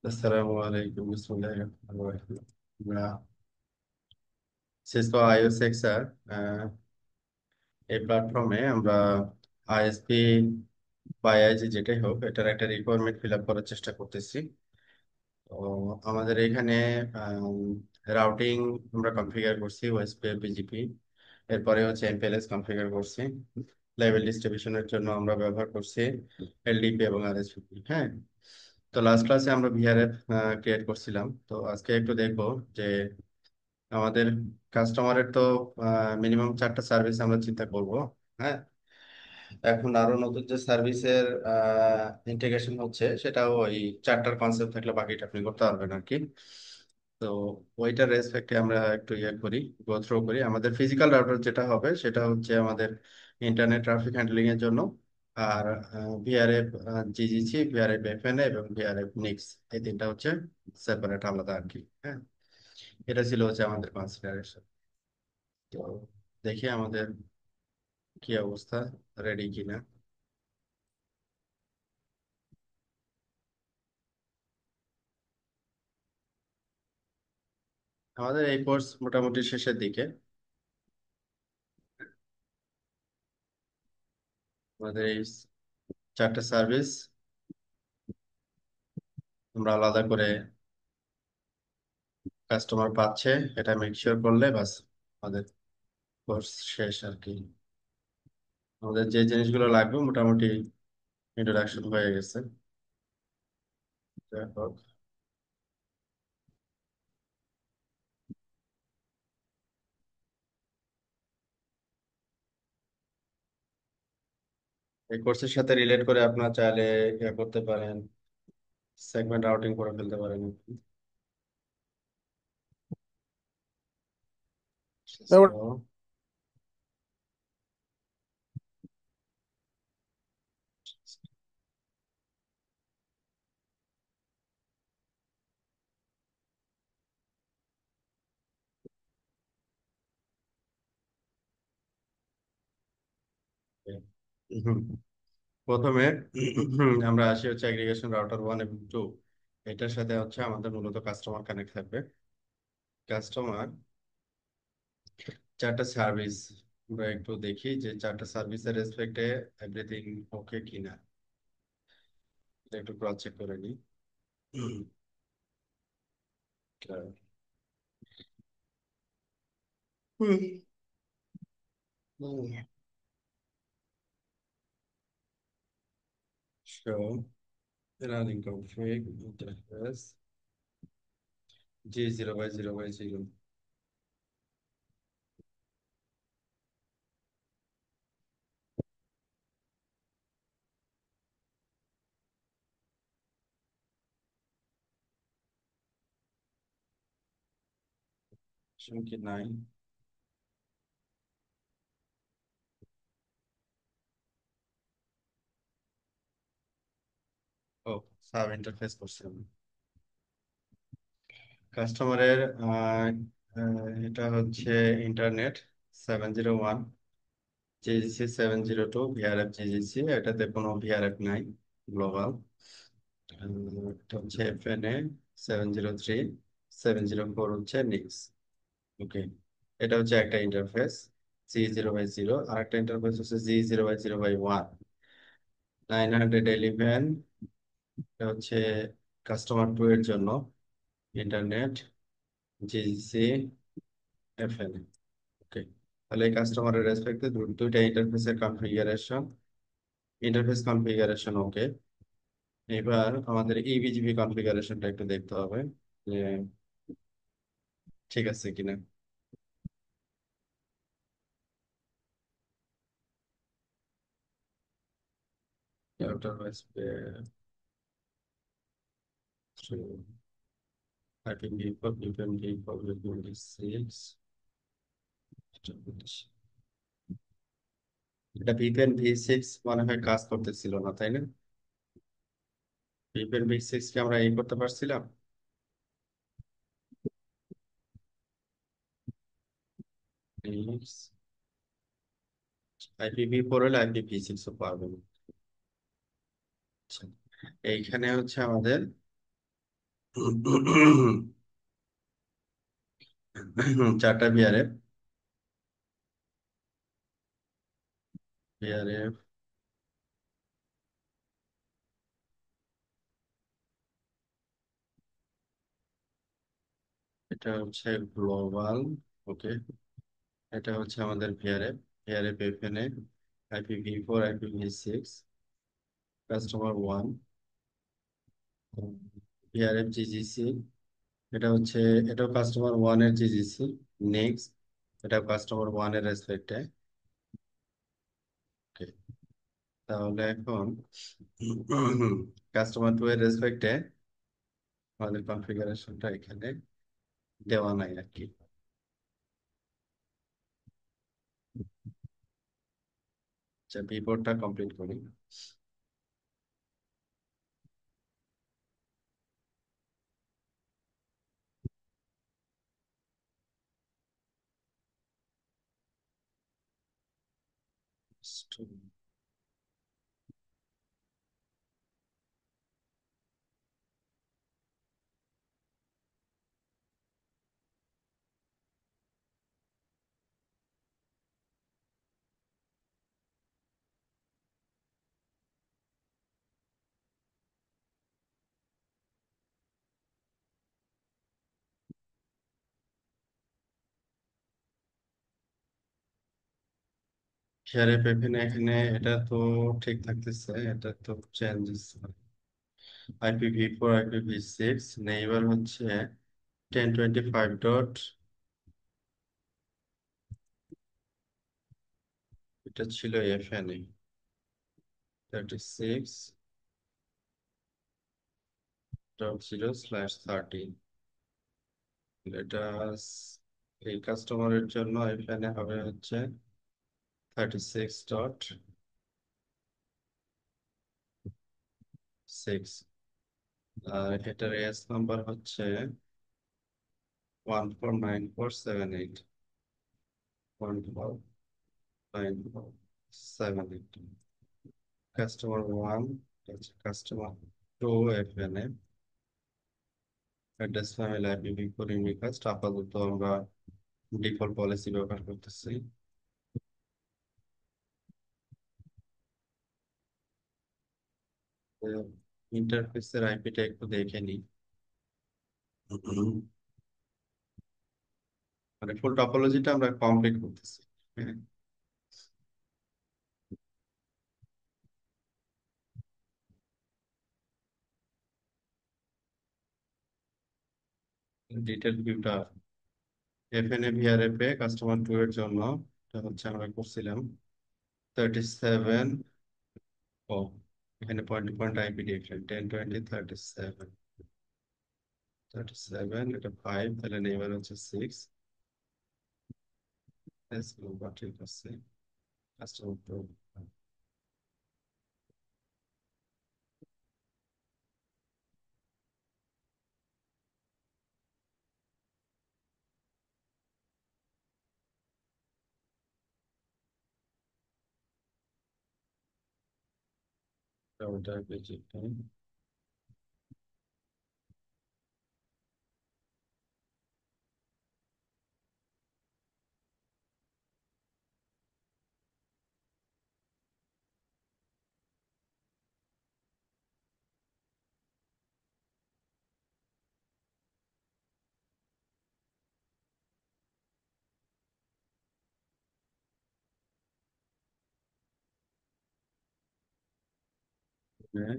আসসালামু আলাইকুম বিসমিল্লাহির রহমানির রহিম। আমরা সিসকো আইওএস এক্সার এই প্ল্যাটফর্মে আমরা আইএসপি বা আইআইজি যেটাই হোক এটার একটা রিকোয়ারমেন্ট ফিল আপ করার চেষ্টা করতেছি। তো আমাদের এখানে রাউটিং আমরা কনফিগার করছি ওএসপি বিজিপি, এরপরে হচ্ছে এমপিএলএস কনফিগার করছি। লেভেল ডিস্ট্রিবিউশনের জন্য আমরা ব্যবহার করছি এলডিপি এবং আরএসভিপি। হ্যাঁ, তো লাস্ট ক্লাসে আমরা ভিআরএফ ক্রিয়েট করছিলাম। তো আজকে একটু দেখবো যে আমাদের কাস্টমারের তো মিনিমাম 4টা সার্ভিস আমরা চিন্তা করব। হ্যাঁ, এখন আরো নতুন যে সার্ভিসের ইন্টিগ্রেশন হচ্ছে সেটাও ওই 4টার কনসেপ্ট থাকলে বাকিটা আপনি করতে পারবেন আর কি। তো ওইটার রেসপেক্টে আমরা একটু ইয়ে করি, গো থ্রু করি। আমাদের ফিজিক্যাল রাউটার যেটা হবে সেটা হচ্ছে আমাদের ইন্টারনেট ট্রাফিক হ্যান্ডলিং এর জন্য। আর ভিআরএফ জিজিসি, ভিআরএফ এফএনএ এবং ভিআরএফ নিক্স, এই তিনটা হচ্ছে সেপারেট, আলাদা আর কি। হ্যাঁ, এটা ছিল হচ্ছে আমাদের কনসিডারেশন। তো দেখি আমাদের কি অবস্থা, রেডি কিনা। আমাদের এই কোর্স মোটামুটি শেষের দিকে। আমাদের এই 4টা সার্ভিস আমরা আলাদা করে কাস্টমার পাচ্ছে, এটা মেক শিওর করলে বাস আমাদের কোর্স শেষ আর কি। আমাদের যে জিনিসগুলো লাগবে মোটামুটি ইন্ট্রোডাকশন হয়ে গেছে। যাই হোক, এই কোর্সের সাথে রিলেট করে আপনার চাইলে ইয়ে করতে পারেন, সেগমেন্ট রাউটিং করে ফেলতে পারেন। তারপর So, হুম, প্রথমে আমরা আসি হচ্ছে অ্যাগ্রিগেশন রাউটার 1 এবং 2। এটার সাথে হচ্ছে আমাদের মূলত কাস্টমার কানেক্ট থাকবে। কাস্টমার 4টা সার্ভিস, আমরা একটু দেখি যে 4টা সার্ভিসের রেসপেক্টে এভরিথিং ওকে কিনা। এটা একটু ক্রস চেক করে নিই। So, running config interface G0/0/0, সংখ্যা 9। ও, সাব ইন্টারফেস করছি আমি কাস্টমারের। এটা হচ্ছে ইন্টারনেট 701, জিজিসি 702, ভিআরএফ জিজিসি, এটাতে কোনো ভিআরএফ নাই গ্লোবাল। এটা হচ্ছে এফএনএ 703, 704 হচ্ছে নিক্স। ওকে, এটা হচ্ছে একটা ইন্টারফেস G0/0। আর একটা ইন্টারফেস হচ্ছে G0/0/1, 911। এটা হচ্ছে কাস্টমার 2 এর জন্য ইন্টারনেট জিসি এফএন। ওকে, তাহলে এই কাস্টমারের রেসপেক্টে দুইটা ইন্টারফেসের কনফিগারেশন, ইন্টারফেস কনফিগারেশন ওকে। এবার আমাদের ইবিজিবি কনফিগারেশনটা একটু দেখতে হবে যে ঠিক আছে কিনা। রাউটার এটা ভিপিএন V6 মনে হয় কাজ করতেছিল না, তাই না? ভিপিএন V6 কে আমরা করতে পারছিলাম। IPv4 হলে IPv6 ও পারবে। আচ্ছা, এইখানে হচ্ছে আমাদের, চারটা বিআরএফ। বিআরএফ, এটা হচ্ছে গ্লোবাল। ওকে, এটা হচ্ছে আমাদের VRF. VRF FNA, IPv4, IPv6, customer one. VRF GGC, এটা হচ্ছে, এটাও কাস্টমার ওয়ান এর জিজিসি। নেক্সট, এটাও কাস্টমার ওয়ান এর রেসপেক্টে। ওকে, তাহলে এখন কাস্টমার টু এর রেসপেক্টে আমাদের কনফিগারেশনটা এখানে দেওয়া নাই আর কি। আচ্ছা, বিপোর্টটা কমপ্লিট করি। ভিআরএফ এখানে এখানে এটা তো ঠিক থাকতেছে, এটা তো চেঞ্জেস। IPv4, IPv6, নেইবার হচ্ছে 1025 ডট, এটা ছিল এফএনএ 36.0/13। এটা এই কাস্টমারের জন্য এখানে হবে হচ্ছে 36.6। আর এটার এস নাম্বার হচ্ছে 149478। 149478। কাস্টমার ওয়ান, কাস্টমার টু এখানে অ্যাড্রেস ফাইল IPv4 ইউনিকাস্ট। আপাতত আমরা ডিফল্ট পলিসি ব্যবহার করতেছি। ইন্টারফেসের আইপিটা একটু দেখে নিই। মানে ফুল টপোলজিটা আমরা কমপ্লিট করতেছি। হ্যাঁ, ডিটেল ভিউটা এফএনএ ভিআরএফ এ কাস্টমার টু এর জন্য এটা হচ্ছে আমরা করছিলাম 37। ও, এখানে point to point IP direction 1020, 37 এটা 5, তাহলে নেইবার হচ্ছে 6। ঠিক আছে, কাস্টমার টু। ওটা পেয়েছি। হ্যাঁ,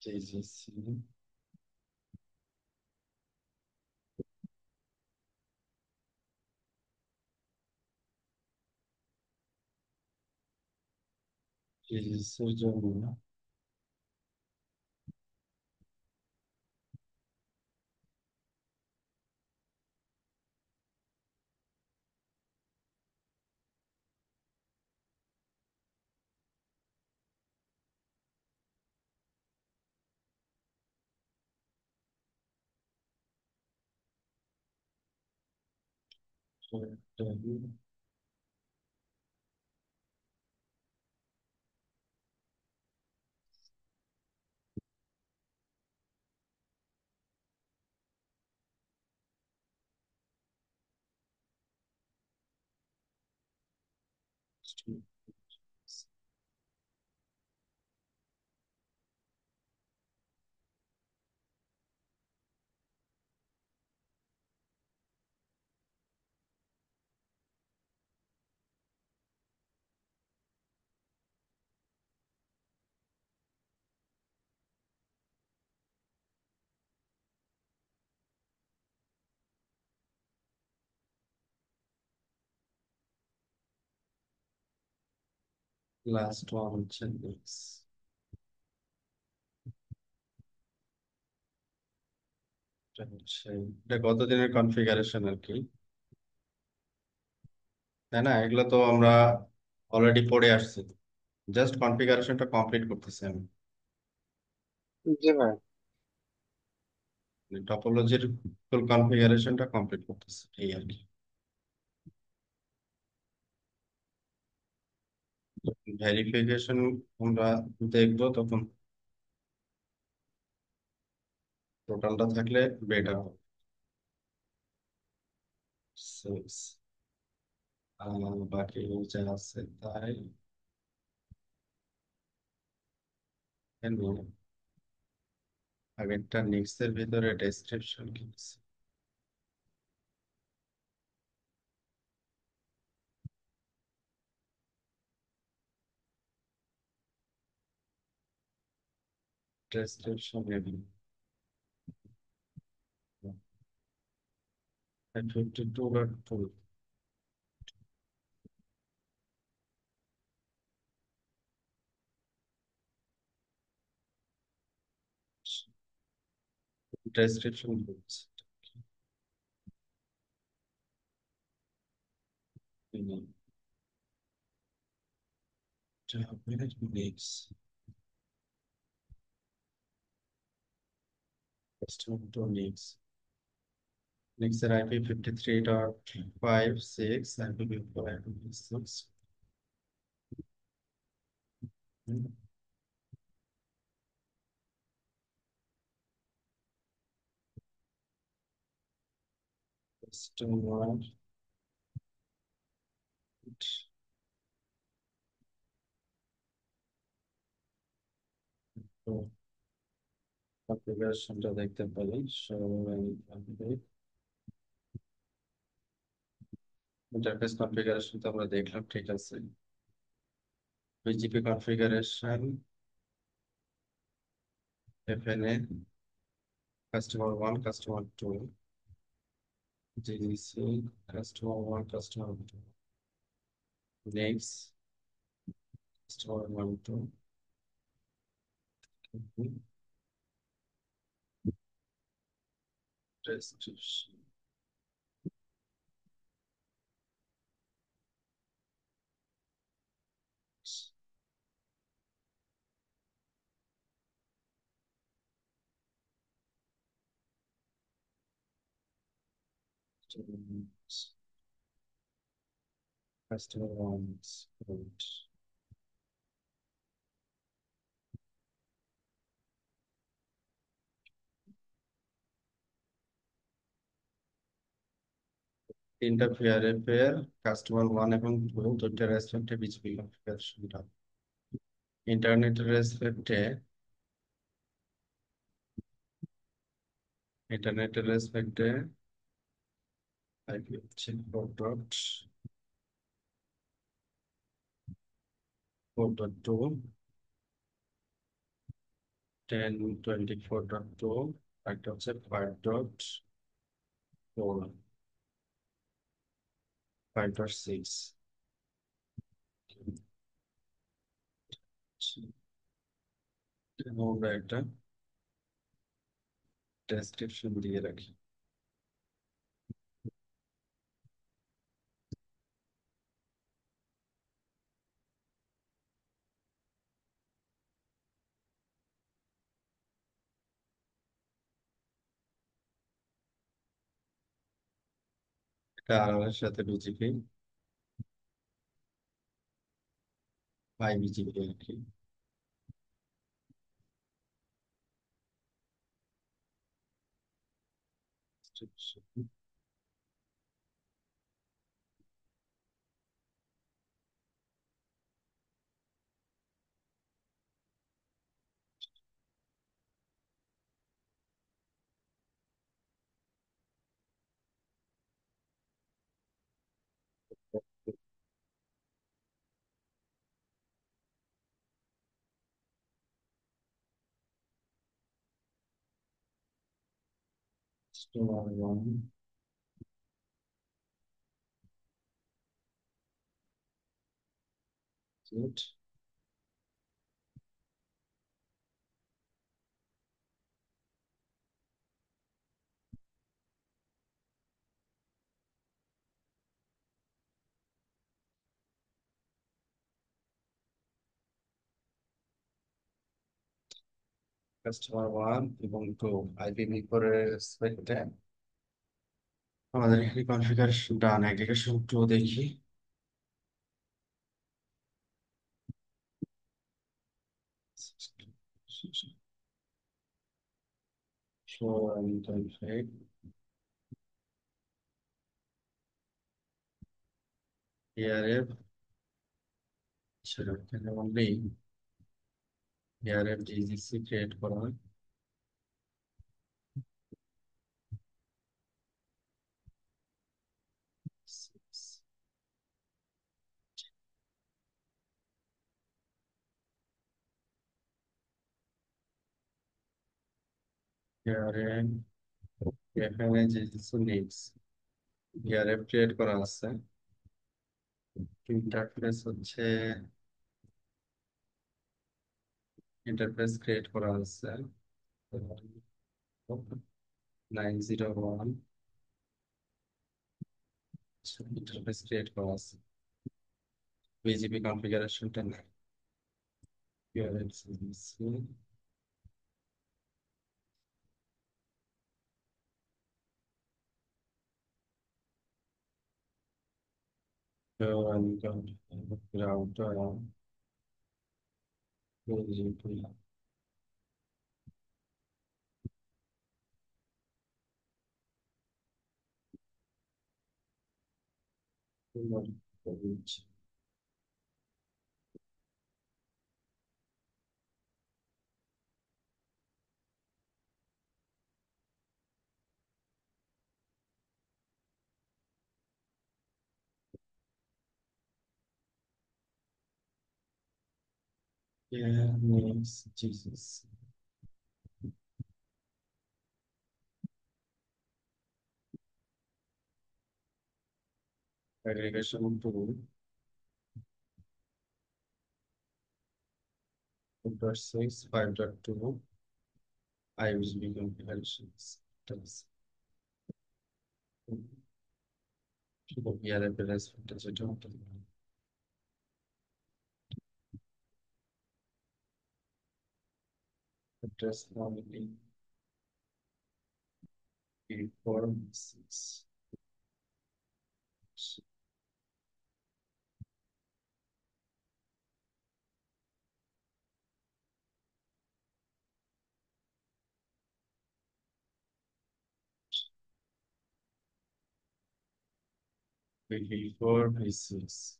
জি জি জি। জি জি, সেই জন্য লাস্ট ওয়ান হচ্ছে নেক্স। এটা হচ্ছে, এটা কতদিনের কনফিগারেশন আর কি, তাই না? এগুলো তো আমরা অলরেডি পড়ে আসছি, জাস্ট কনফিগারেশনটা কমপ্লিট করতেছি আমি। জি ভাই। টপোলজির ফুল কনফিগারেশনটা কমপ্লিট করতেছি এই আর কি। ভেরিফিকেশন আমরা দেখবো তখন, টোটালটা থাকলে বেটার হবে। Six, বাকি যা আছে তাই এখানে। আগেরটা নিক্সের ভিতরে ডেসক্রিপশন কি আছে? Description 52.2, description books, nix, customer two nix. নিক্সের আইপি 53.56, আইপি 56। কাস্টমার কনফিগারেশনটা দেখতে পারি সবাই। ইন্টারফেস কনফিগারেশন তো আমরা দেখলাম, ঠিক আছে। BGP configuration, FNA, customer one, customer two, GDC, customer one, customer two, next, customer one two, description, customer one, তিনটা ফেয়ারে ফেয়ার, কাস্টমার ওয়ান এবং টু দুইটা রেস্টুরেন্টে বিজিপি কনফিগারেশনটা। ইন্টারনেটের রেসপেক্টে, ইন্টারনেটের রেসপেক্টে আইপি হচ্ছে 4.4.2, 10.24.2, একটা হচ্ছে 5.4, 5.6। আমরা একটা ডেসক্রিপশন দিয়ে রাখি। আর এর সাথে বিজিপি, বাই বিজিপি আর কি। কাস্টমার ওয়ান, কাস্টমার ওয়ান এবং টু, IPv4 এর রেসপেক্টে আমাদের এখানে কনফিগারেশন ডান। অ্যাগ্রিগেশন টু দেখি। Show and config. ARF সেটা এখানে অনলি ARF GGC ক্রিয়েট করা হয়। ARF এখানে GGC নেক্স ARF ক্রিয়েট করা আছে। ইন্টারফেস হচ্ছে ইন্টারফেস ক্রিয়েট করা আছে 901। ইন্টারফেস ক্রিয়েট করা আছে, বিজিপি কনফিগারেশনটা নাই। ARF GGC show and config router BGP Yeah, names Jesus. Aggregation to 2.6, 5.2, IUSB configurations. That's PRF reference যেটা হতে পারে। Address normally B4 6 B4 B6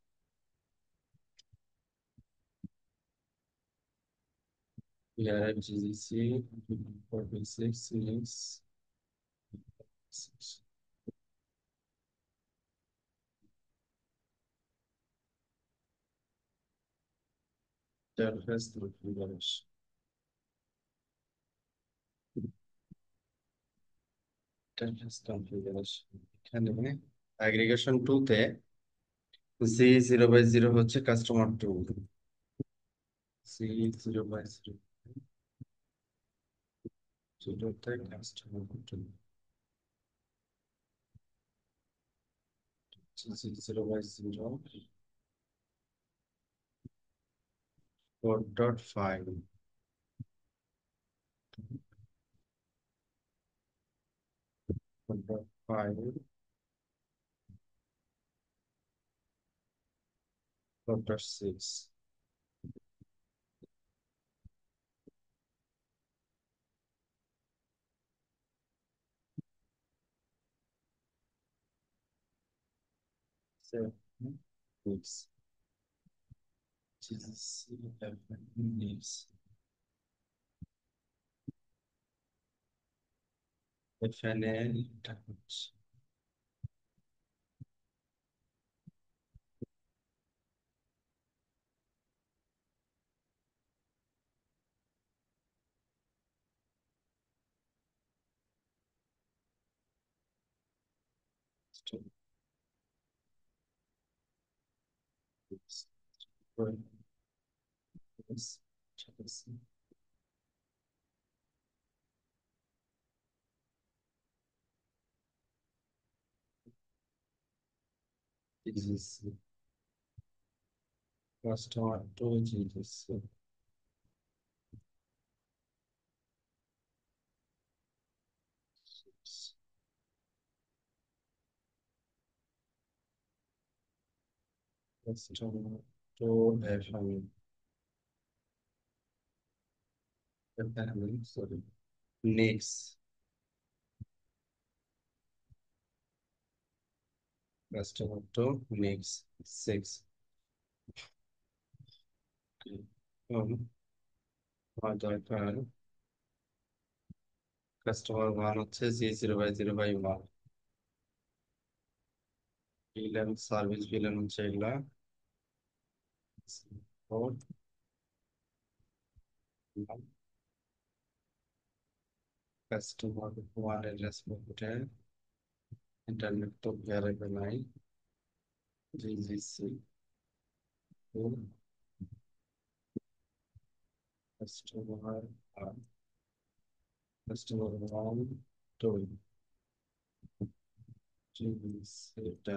PRF GCC B4 B6 links 6 interface configuration। Interface configuration এখানে aggregation 2 তে C0/0 হচ্ছে customer 2, C0/0 যেটাতে customer 2, C0/0 4.5, 4.5 4.6. So, oops. Jesus, leaves. এখানে এটা হচ্ছে Jesus, customer to Jesus. Customer to a family. Sorry. Next, customer to next 6. দরকার customer one হচ্ছে G0/0/1, Bill and service বিল হচ্ছে এগুলা কাস্টমার ওয়ানের রেসপেক্টে ইন্টারনেট তো ভ্যারিয়েবল নাই GGC customer customer one to GGC এটা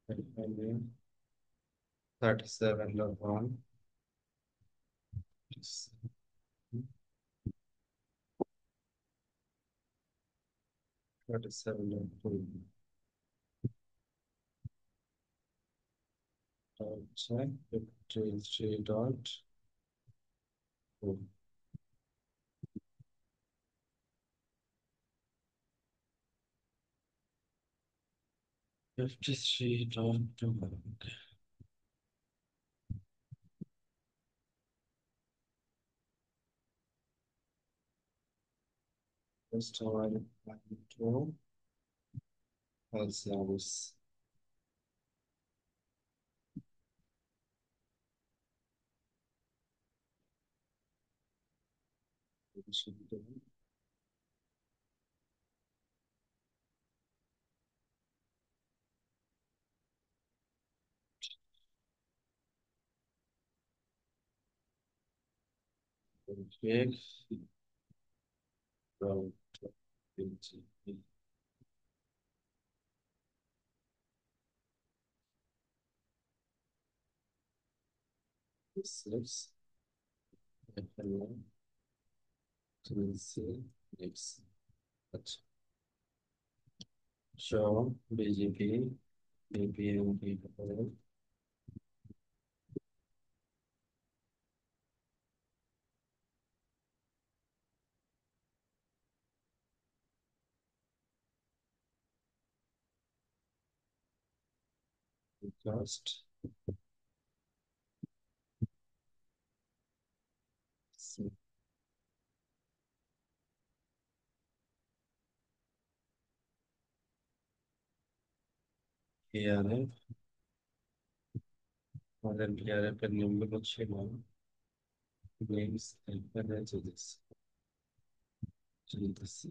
এখানে 37.1 37.2 হচ্ছে 53.4 53.2 customer one two all service big road 26 next show BGP BPMP cost PRF আমাদের PRF এর নিয়মগুলো ছিল names এখানে চলতেছি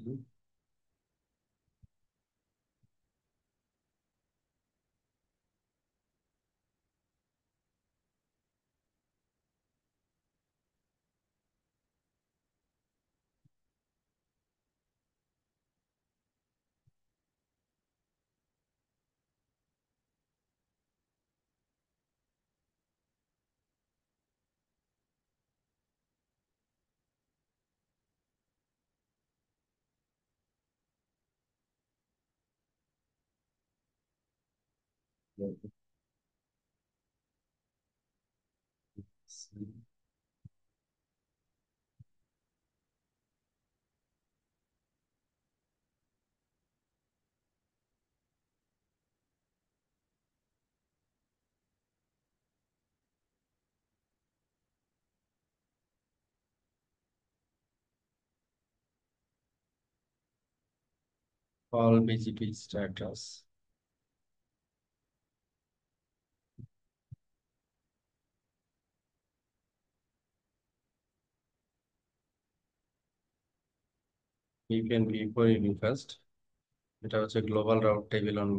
All BGP status. VPN v4 Unicast, এটা হচ্ছে global route table on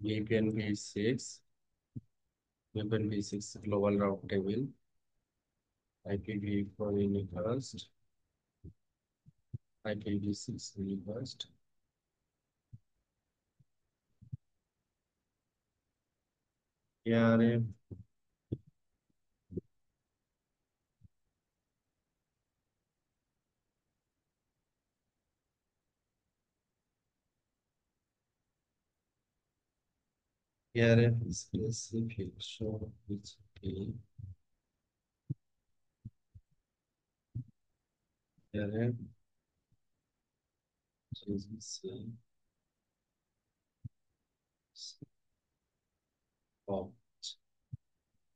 VPN v6, VPN v6 global route table, IPv4 Unicast, IPv6 Unicast, ARF, ARF specific, so BGP, ARF, GCC, oh,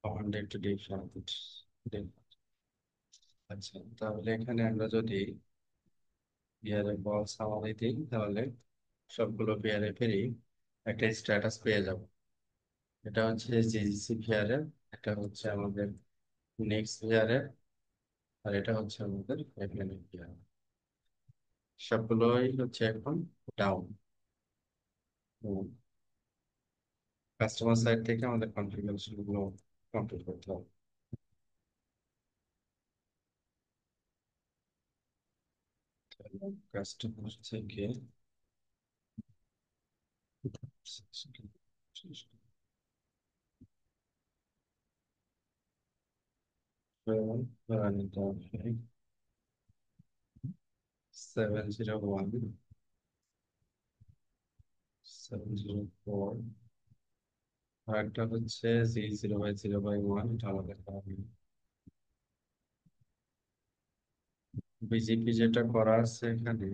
100 different. আচ্ছা, তাহলে এখানে আমরা যদি BRF বল summary দিই, তাহলে সবগুলো বিআরএফ এরই একটা স্ট্যাটাস পেয়ে যাব। এটা হচ্ছে জিজিসি ভিআরএফ, এটা হচ্ছে আমাদের নেক্সট ভিআরএফ, আর এটা হচ্ছে আমাদের এফএনএফ ভিআরএফ। সবগুলোই হচ্ছে এখন ডাউন। কাস্টমার সাইড থেকে আমাদের কনফিগারেশন গুলো কমপ্লিট করতে হবে। কাস্টমার থেকে 701 704, আর একটা হচ্ছে Z0/0/1, এটা আমাদের বিজেপি যেটা করা আছে এখানে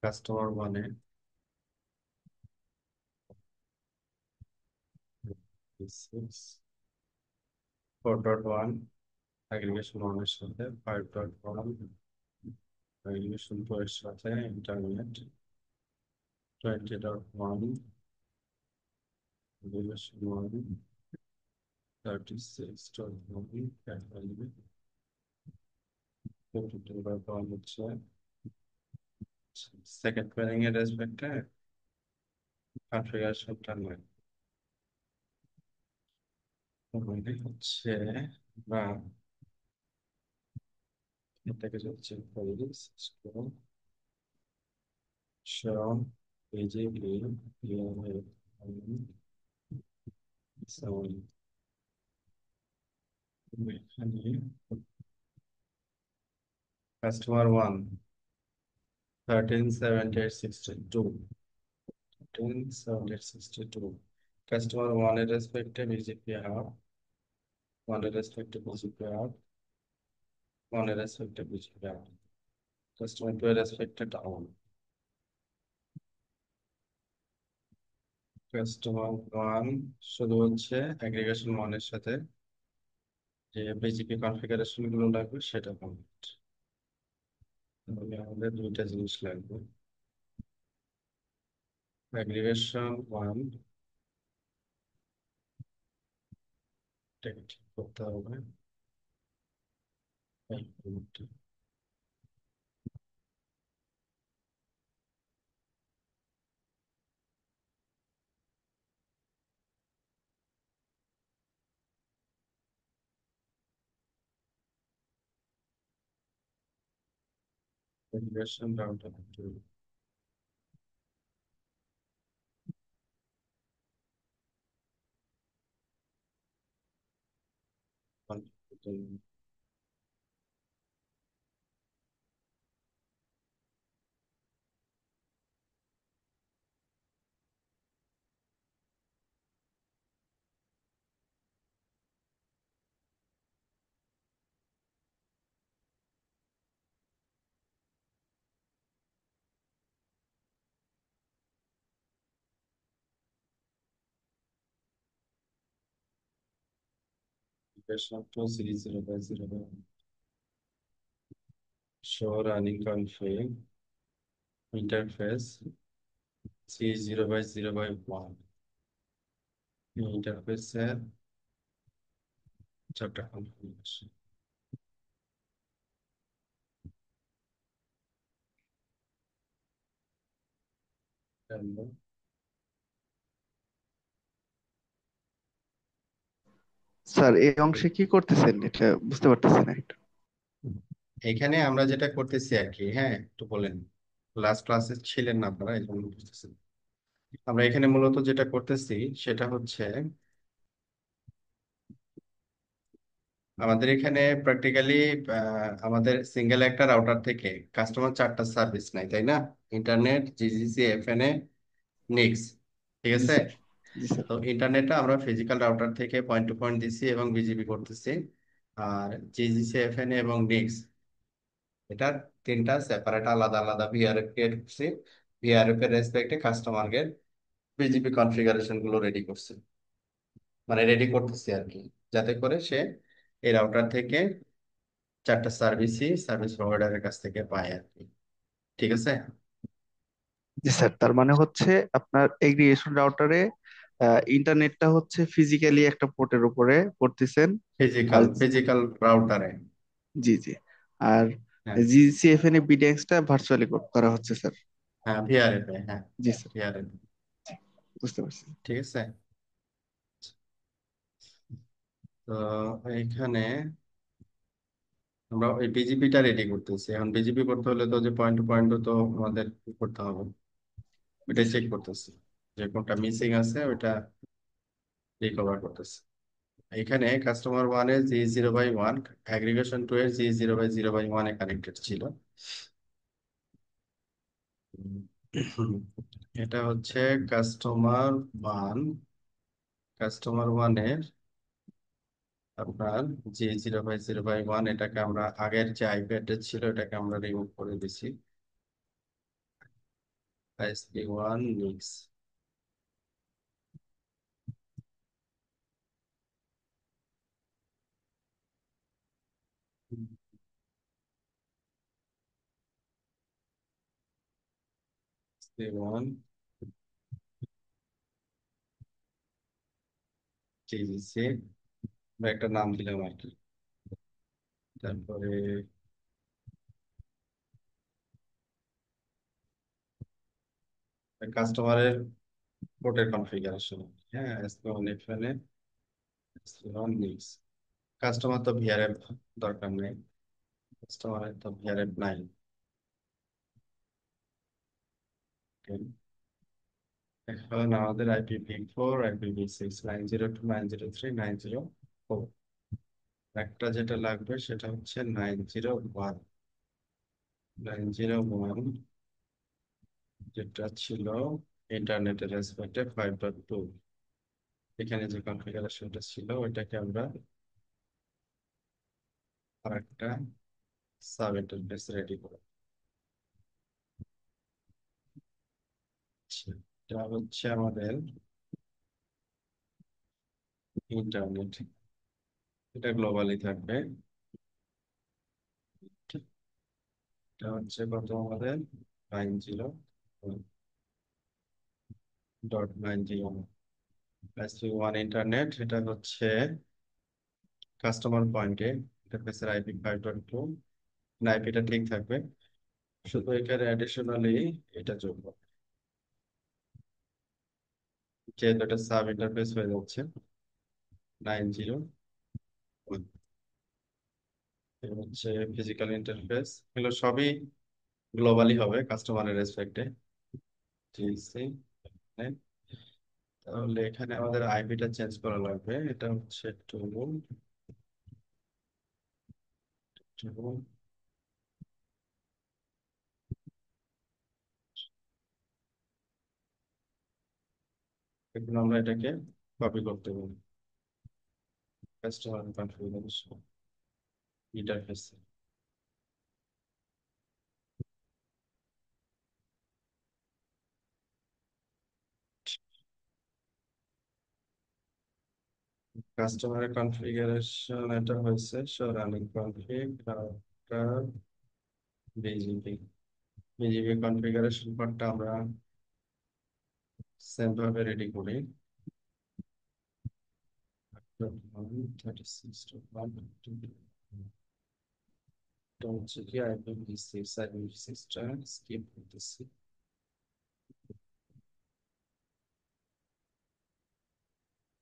কাস্টমার মানে 4.1 অ্যাগ্রিগেশন 1 এর সাথে 5.1 অ্যাগ্রিগেশন 2 এর সাথে ইন্টারনেট 20.1 অ্যাগ্রিগেশন 1 36.1 ক্যাট ভ্যালু 52.1 হচ্ছে সেকেন্ড প্যারিং এর রেসপেক্টে কনফিগারেশনটা নয়। মানে হচ্ছে বা এটাকে যদি চেক করি show AJP seven, এখানে কাস্টমার 1 137862, 137862 কাস্টমার 1 এর রেসপেক্টে বিজেপি হাফ, 1 এর রেসপেক্টে বিজেপি হাফ, 1 এর রেসপেক্টে বিজেপি হাফ, কাস্টমার 2 এর রেসপেক্টে ডাউন। কাস্টমার 1 শুধু হচ্ছে অ্যাগ্রিগেশন 1 এর সাথে যে বিজেপি কনফিগারেশন গুলো লাগবে সেটা কমপ্লিট। তাহলে আমাদের দুইটা জিনিস লাগবে, অ্যাগ্রিগেশন 1 এটাকে ঠিক করতে হবে। Aggregation router P0/0/0 show running config interface C0/0/1 ইন্টারফেসের চারটা কনফিগারেশন। স্যার এই অংশে কি করতেছেন এটা বুঝতে পারতেছি না একটু। এখানে আমরা যেটা করতেছি আর কি, হ্যাঁ একটু বলেন, লাস্ট ক্লাসে ছিলেন না আপনারা, এই জন্য বুঝতেছেন। আমরা এখানে মূলত যেটা করতেছি সেটা হচ্ছে, আমাদের এখানে প্র্যাকটিক্যালি আমাদের সিঙ্গেল একটা রাউটার থেকে কাস্টমার চারটা সার্ভিস নাই, তাই না? ইন্টারনেট, জিজিসি, এফএনএ, নিক্স, ঠিক জি আছে? স্যার। জি স্যার। তো ইন্টারনেটটা আমরা ফিজিক্যাল রাউটার থেকে পয়েন্ট টু পয়েন্ট দিচ্ছি এবং বিজিবি করতেছি। আর জিজিসি, এফএনএ এবং নিক্স, এটা তিনটা সেপারেট আলাদা আলাদা ভিআরএফ ক্রিয়েট করছি। ভিআরএফ এর রেসপেক্টে কাস্টমারকে বিজিবি কনফিগারেশন গুলো রেডি করছি, মানে রেডি করতেছি আর কি, যাতে করে সে এই রাউটার থেকে চারটা সার্ভিসই সার্ভিস প্রোভাইডারের কাছ থেকে পায় আর কি, ঠিক আছে? জি স্যার, তার মানে হচ্ছে আপনার এগ্রিগেশন রাউটারে ইন্টারনেটটা হচ্ছে ফিজিক্যালি একটা পোর্টের উপরে করতেছেন। আর ফিজিক্যাল ফিজিক্যাল রাউটারে। জি জি। আর হ্যাঁ, জিসিএফএন বিডিএক্সটা ভার্চুয়ালি করা হচ্ছে স্যার। হ্যাঁ ভিআরএফ এ, হ্যাঁ জি স্যার। ভিআরএফ, বুঝতে পারছি। ঠিক আছে। তো এইখানে আমরা ওই বিজিপিটা রেডি করতেছি। এখন বিজিপি করতে হলে তো যে পয়েন্ট টু পয়েন্ট তো আমাদের করতে হবে, জি ওইটাই স্যার। চেক করতেছি যে কোনটা মিসিং আছে, ওইটা রিকভার করতেছি। এখানে কাস্টমার ওয়ান এর G0/1, অ্যাগ্রিগেশন টু এর G0/0/1 এ কানেক্টেড ছিল। এটা হচ্ছে কাস্টমার ওয়ান। কাস্টমার ওয়ানের আপনার G0/0/1, এটাকে আমরা আগের যে আইপি অ্যাড্রেস ছিল এটাকে আমরা রিমুভ করে দিছি। ISP1 মিক্স ISP1 TGC, আমরা একটা নাম দিলাম আর কি। তারপরে কাস্টমারের পোর্টের কনফিগারেশন, হ্যাঁ ISP1 এখানে, ISP1 মিক্স। কাস্টমার তো ভিআরএফ দরকার নেই, কাস্টমারের তো ভিআরএফ নাই। Okay. এখন আমাদের IPv4, IPv6, 902.168.1.0.3, 904। একটা যেটা লাগবে সেটা হচ্ছে 901। 901 যেটা ছিল ইন্টারনেটের রেসপেক্টে 5.2, এখানে যে কনফিগারেশনটা ছিল ওইটাকে আমরা আরেকটা সাব ইন্টারফেস রেডি করব। আচ্ছা, এটা হচ্ছে আমাদের ইন্টারনেট, এটা গ্লোবালি থাকবে। এটা হচ্ছে কত আমাদের, 90.90। 1 ইন্টারনেট, এটা হচ্ছে কাস্টমার পয়েন্টে ইন্টারফেসের IP 5.2, আইপিটা ঠিক থাকবে, শুধু এখানে অ্যাডিশনালি এটা যোগ হবে, যেহেতু এটা সাব ইন্টারফেস হয়ে যাচ্ছে 901। হচ্ছে ফিজিক্যাল ইন্টারফেস, এগুলো সবই গ্লোবালি হবে কাস্টমারের রেসপেক্টে। ঠিক আছে, তাহলে এখানে আমাদের আইপিটা চেঞ্জ করা লাগবে, এটা হচ্ছে টু এখন আমরা এটাকে কপি করতে পারি কাস্টমার কনফিগারেশন ইন্টারফেস। কাস্টমারের কনফিগারেশন এটা হয়েছে running config router BGP. BGP configuration পার্টটা আমরা সেম ভাবে রেডি করি। 36.1 এটা হচ্ছে কি IPv6 স্কিপ করতেছি।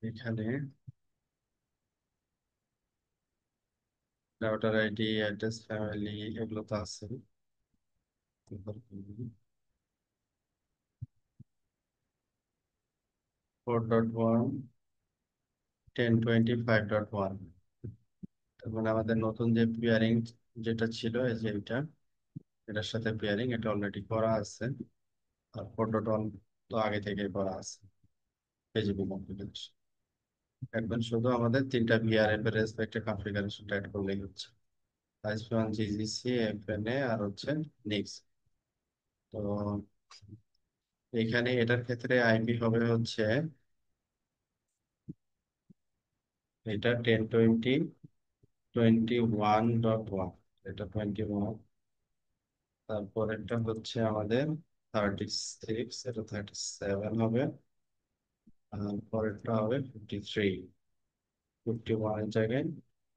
এখানে রাউটার আইডি অ্যাড্রেস ফ্যামিলি এগুলো তো আছে। 4.1 1025.1, তার মানে আমাদের নতুন যে পেয়ারিং যেটা ছিল এই যে এটা, এটার সাথে পেয়ারিং এটা অলরেডি করা আছে। আর 4.1 তো আগে থেকে করা আছে পেজিপি কনফিগারেশন। এখন শুধু আমাদের তিনটা ভিআরএফ এর রেসপেক্টে কনফিগারেশনটা অ্যাড করলেই হচ্ছে। আইএসপি1 জিজিসি এফএনএ আর হচ্ছে নিক্স। তো এখানে এটার ক্ষেত্রে আইপি হবে হচ্ছে এটা 10.20.21.1, এটা 21। তারপর এটা হচ্ছে আমাদের 36, এটা 37 হবে। আর পরেরটা হবে 53, 51 এর জায়গায়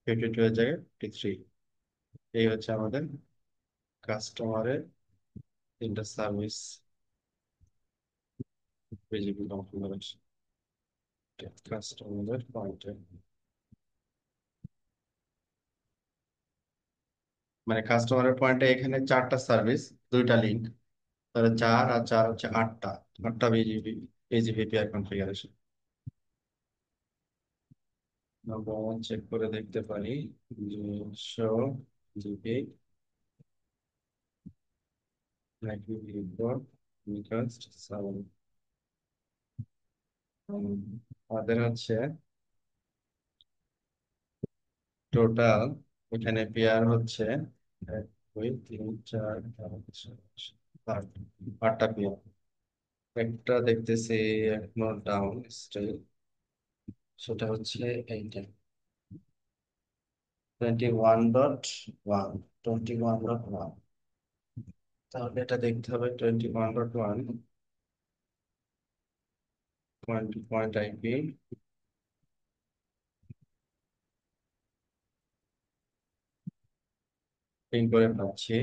52 এর জায়গায় 53। এই হচ্ছে আমাদের কাস্টমারের তিনটা সার্ভিস বিজিপি কনফিগারেশন কাস্টমারের পয়েন্টে। মানে কাস্টমারের পয়েন্টে এখানে চারটা সার্ভিস, দুইটা লিঙ্ক, তাহলে চার আর চার হচ্ছে আটটা। আটটা বিজিপি বিজিপি পেয়ার কনফিগারেশন আমরা চেক করে দেখতে পারি যে শো জিপি নাকি রিপোর্ট রিকোয়েস্ট সার্ভার। আমাদের হচ্ছে টোটাল এখানে পেয়ার হচ্ছে এক দুই তিন চার পাঁচ ছয় সাত, আটটা পেয়ার। একটা দেখতেছি এখনো ডাউন স্টিল, সেটা হচ্ছে এইটা 21.1, 21.1। তাহলে এটা দেখতে হবে 21.1 পয়েন্ট পয়েন্ট আইপি পিন করে পাচ্ছি।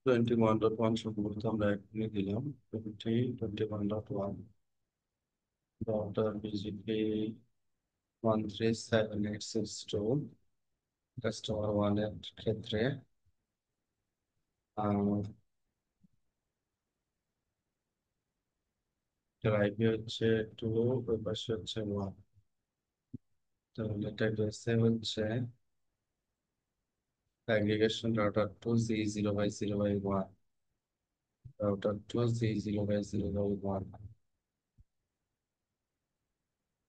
21.1 সম্ভবত আমরা এখনই দিলাম। 21.1 রাউটার বিজিপি 137862 কাস্টমার ওয়ানের ক্ষেত্রে আইপি হচ্ছে 2, ওই পাশে হচ্ছে 1। তাহলে এটা গেছে হচ্ছে aggregation router 2Z0/0/1, router 2Z0/0/1।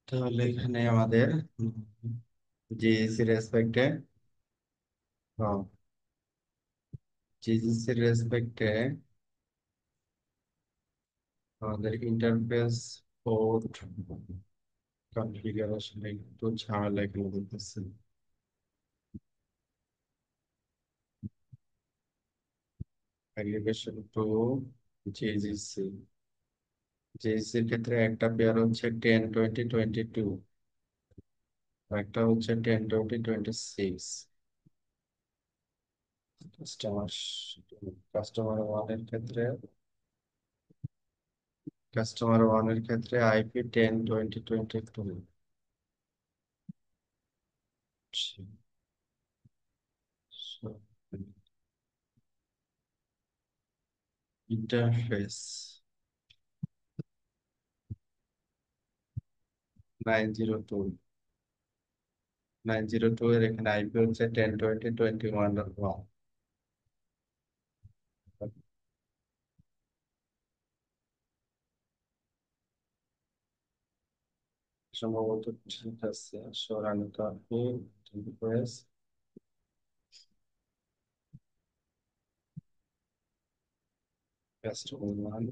তাহলে এখানে আমাদের জিএসি রেসপেক্টে, জিএসি রেসপেক্টে আমাদের ইন্টারফেস পোর্ট কনফিগারেশন একটু ঝামেলা এখানে বলতেছে। অ্যাগ্রিগেশন টু জিএসি, জিএসির ক্ষেত্রে একটা পেয়ার হচ্ছে 10.20.22, একটা হচ্ছে 10.20.26। কাস্টমার কাস্টমার ওয়ানের ক্ষেত্রে আইপি 10.20.22। ইন্টারফেস 902, 902 এর এখানে আইপি হচ্ছে 10.20.21.1। সম্ভবত ঠিক আছে। সরানো কাপি রিকোয়েস্ট । কাস্টমার ওয়ান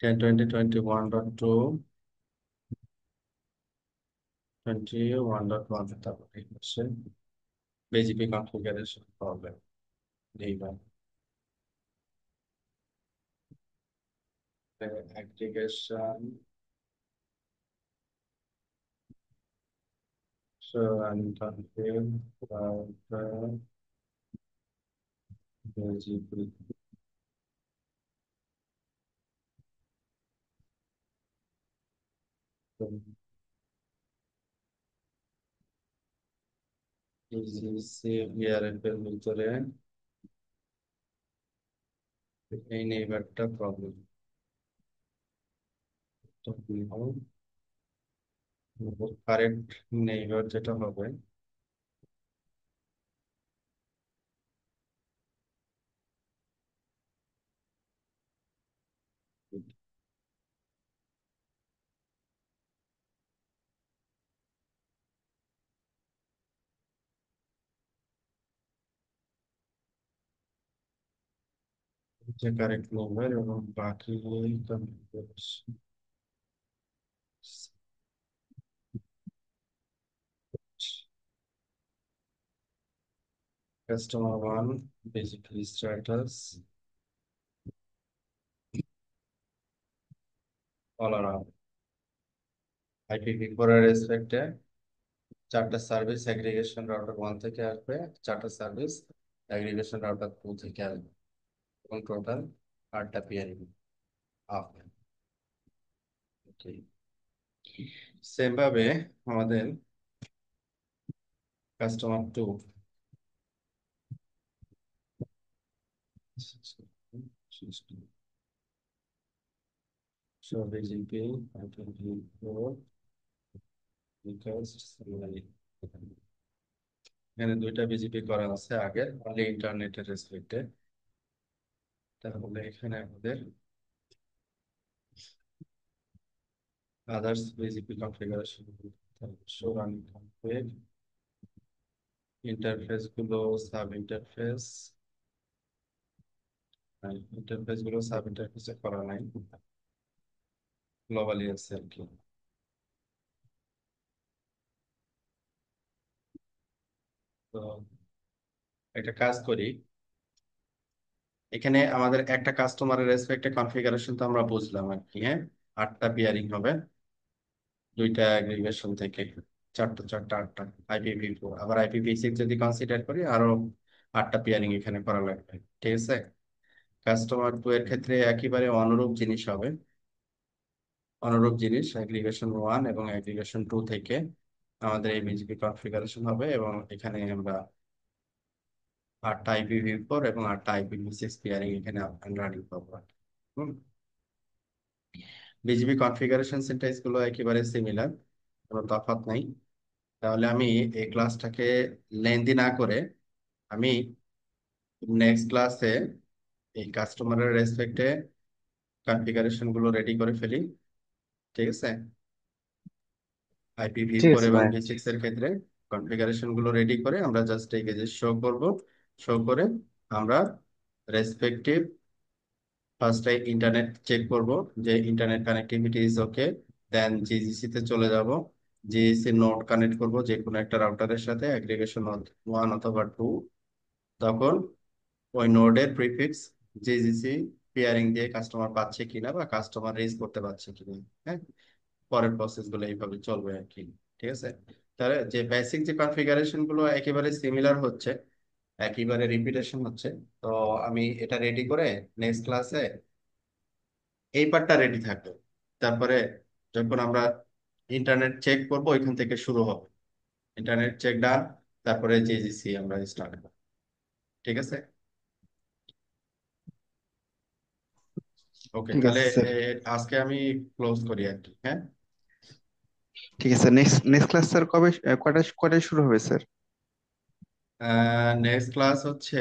10.20.21.2 21.1, তারপর এই হচ্ছে বিজিপি কনফিগারেশন প্রবলেম। এইবার aggregation and config router BGP EGC VRF এর ভিতরে এই নেইবারটা প্রবলেম। তো কারেক্ট নেইবার যেটা হবে, যে কারেক্ট নেইবার এবং বাকি customer one basically status all around IPv4 এর রেসপেক্টে চারটা সার্ভিস অ্যাগ্রিগেশন রাউটার ওয়ান থেকে আসবে, চারটা সার্ভিস অ্যাগ্রিগেশন রাউটার টু থেকে আসবে, এবং টোটাল 8টা পিয়ারিং আপ। সেম ভাবে আমাদের কাস্টমার টু বিজিপি এখানে দুইটা বিজিপি করা আছে আগে অনলি ইন্টারনেটের রেসপেক্টে। তাহলে এখানে আমাদের others BGP configuration show run config interface গুলো সাব ইন্টারফেস, ইন্টারফেস গুলো সাব ইন্টারফেসে করা নাই, গ্লোবালি আছে আর কি। তো একটা কাজ করি, এখানে আমাদের একটা কাস্টমারের রেসপেক্টে কনফিগারেশন তো আমরা বুঝলাম আর কি। হ্যাঁ, 8টা পিয়ারিং হবে দুইটা অ্যাগ্রিগেশন থেকে, চারটা চারটা 8টা IPv4, আবার IPv6 যদি কনসিডার করি আরো 8টা পিয়ারিং এখানে করা লাগবে। ঠিক আছে, কাস্টমার টু এর ক্ষেত্রে একেবারে অনুরূপ জিনিস হবে। অনুরূপ জিনিস অ্যাগ্রিগেশন ওয়ান এবং অ্যাগ্রিগেশন টু থেকে আমাদের এই বিজিপি কনফিগারেশন হবে, এবং এখানে আমরা 8টা IPv4 এবং 8টা IPv6 পেয়ারিং এখানে রানিং পাবো। হুম, বিজিবি কনফিগারেশন সিনট্যাক্স গুলো একেবারে সিমিলার, কোনো তফাৎ নাই। তাহলে আমি এই ক্লাসটাকে লেন্দি না করে আমি নেক্সট ক্লাসে এই কাস্টমারের রেসপেক্টে কনফিগারেশন গুলো রেডি করে ফেলি। ঠিক আছে, আইপিভি ঠিক ফোর আছে এবং ভাই। ভি সিক্স এর ক্ষেত্রে কনফিগারেশন গুলো রেডি করে আমরা জাস্ট এই যে শো করব। শো করে আমরা রেসপেক্টিভ ফার্স্টে ইন্টারনেট চেক করব যে internet connectivity is okay, then GGC তে চলে যাব। জিজিসি নোড কানেক্ট করব যে কোনো একটা রাউটারের সাথে অ্যাগ্রিগেশন ওয়ান অথবা টু। তখন ওই নোডের প্রিফিক্স জিজিসি পেয়ারিং দিয়ে কাস্টমার পাচ্ছে কিনা বা কাস্টমার রেজ করতে পারছে কিনা। হ্যাঁ, পরের প্রসেস গুলো এইভাবে চলবে আর কি। ঠিক আছে, তাহলে যে বেসিক যে কনফিগারেশন গুলো একেবারে সিমিলার হচ্ছে, একেবারে রিপিটেশন হচ্ছে। তো আমি এটা রেডি করে নেক্সট ক্লাসে এই পার্টটা রেডি থাকবে। তারপরে যখন আমরা ইন্টারনেট চেক করবো ওইখান থেকে শুরু হবে, ইন্টারনেট চেক ডান, তারপরে জেজিসি আমরা স্টার্ট করবো। ঠিক আছে, ওকে ঠিক তাহলে আছে স্যার। আজকে আমি ক্লোজ করি আর কি। হ্যাঁ, ঠিক আছে, নেক্সট নেক্সট ক্লাস স্যার কবে কয়টায় কয়টায় শুরু হবে স্যার? নেক্সট ক্লাস হচ্ছে